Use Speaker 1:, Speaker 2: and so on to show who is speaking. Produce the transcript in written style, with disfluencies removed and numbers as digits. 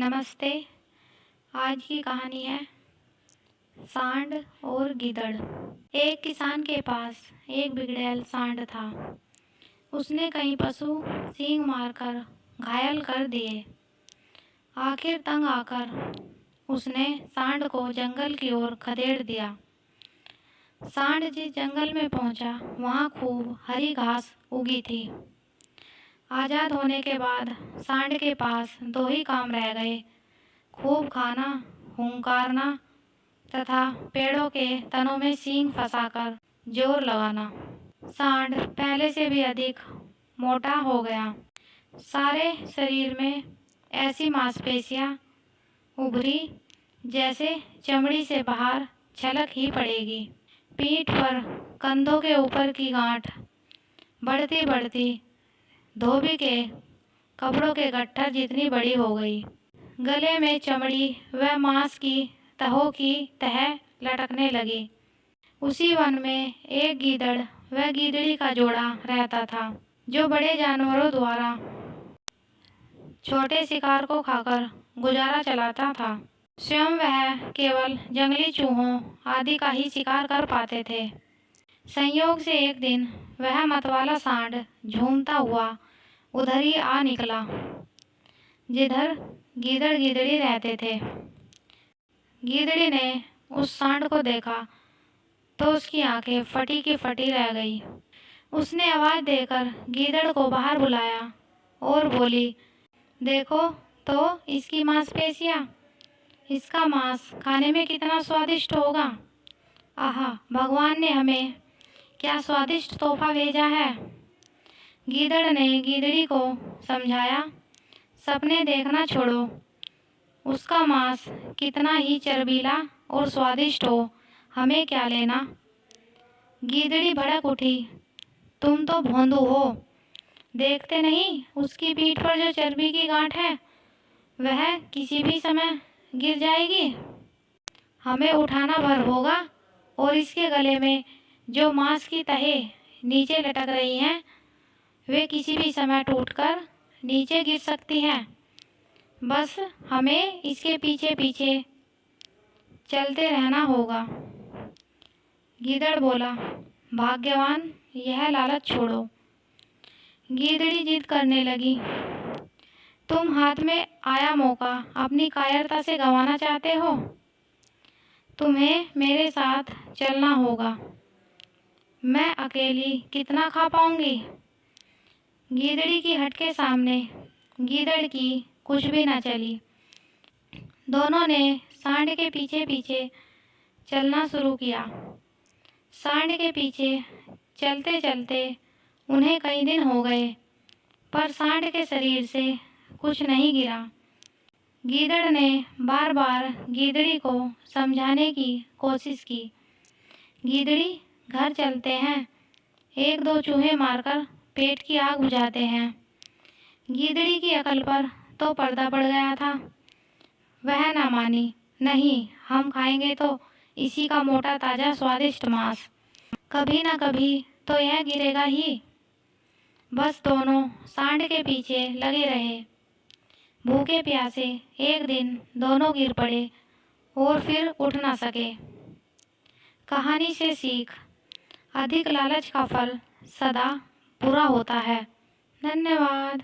Speaker 1: नमस्ते। आज की कहानी है सांड और गीदड़। एक किसान के पास एक बिगड़ैल सांड था। उसने कई पशु सींग मारकर घायल कर दिए। आखिर तंग आकर उसने सांड को जंगल की ओर खदेड़ दिया। सांड जिस जंगल में पहुंचा, वहां खूब हरी घास उगी थी। आज़ाद होने के बाद सांड के पास दो ही काम रह गए: खूब खाना, हुंकारना तथा पेड़ों के तनों में सींग फंसाकर जोर लगाना। सांड पहले से भी अधिक मोटा हो गया। सारे शरीर में ऐसी मांसपेशियां उभरी जैसे चमड़ी से बाहर छलक ही पड़ेगी। पीठ पर कंधों के ऊपर की गांठ बढ़ती बढ़ती धोबी के कपड़ों के गट्ठर जितनी बड़ी हो गई। गले में चमड़ी व मांस की तहों की तह लटकने लगी। उसी वन में एक गीदड़ व गीदड़ी का जोड़ा रहता था, जो बड़े जानवरों द्वारा छोटे शिकार को खाकर गुजारा चलाता था। स्वयं वह केवल जंगली चूहों आदि का ही शिकार कर पाते थे। संयोग से एक दिन वह मतवाला सांड झूमता हुआ उधर ही आ निकला, जिधर गीदड़ गीदड़ी रहते थे। गीदड़ी ने उस सांड को देखा तो उसकी आंखें फटी की फटी रह गई। उसने आवाज देकर गीदड़ को बाहर बुलाया और बोली, देखो तो इसकी मांसपेशियां, इसका मांस खाने में कितना स्वादिष्ट होगा। आहा, भगवान ने हमें क्या स्वादिष्ट तोहफा भेजा है। गीदड़ ने गीदड़ी को समझाया, सपने देखना छोड़ो, उसका मांस कितना ही चर्बीला और स्वादिष्ट हो, हमें क्या लेना। गीदड़ी भड़क उठी, तुम तो भोंदू हो, देखते नहीं उसकी पीठ पर जो चर्बी की गांठ है वह किसी भी समय गिर जाएगी। हमें उठाना भर होगा और इसके गले में जो मांस की तहें नीचे लटक रही हैं वे किसी भी समय टूटकर नीचे गिर सकती हैं। बस हमें इसके पीछे पीछे चलते रहना होगा। गीदड़ बोला, भाग्यवान, यह लालच छोड़ो। गीदड़ी जिद करने लगी, तुम हाथ में आया मौका अपनी कायरता से गंवाना चाहते हो? तुम्हें मेरे साथ चलना होगा। मैं अकेली कितना खा पाऊंगी। गीदड़ी की हट के सामने गीदड़ की कुछ भी न चली। दोनों ने सांड के पीछे पीछे चलना शुरू किया। सांड के पीछे चलते चलते उन्हें कई दिन हो गए, पर सांड के शरीर से कुछ नहीं गिरा। गीदड़ ने बार बार गीदड़ी को समझाने की कोशिश की, गीदड़ी, घर चलते हैं, एक दो चूहे मारकर पेट की आग बुझाते हैं। गीदड़ी की अकल पर तो पर्दा पड़ गया था। वह ना मानी, नहीं, हम खाएंगे तो इसी का मोटा ताजा स्वादिष्ट मांस, कभी ना कभी तो यह गिरेगा ही। बस दोनों सांड के पीछे लगे रहे। भूखे प्यासे एक दिन दोनों गिर पड़े और फिर उठ ना सके। कहानी से सीख, अधिक लालच का फल सदा बुरा होता है। धन्यवाद।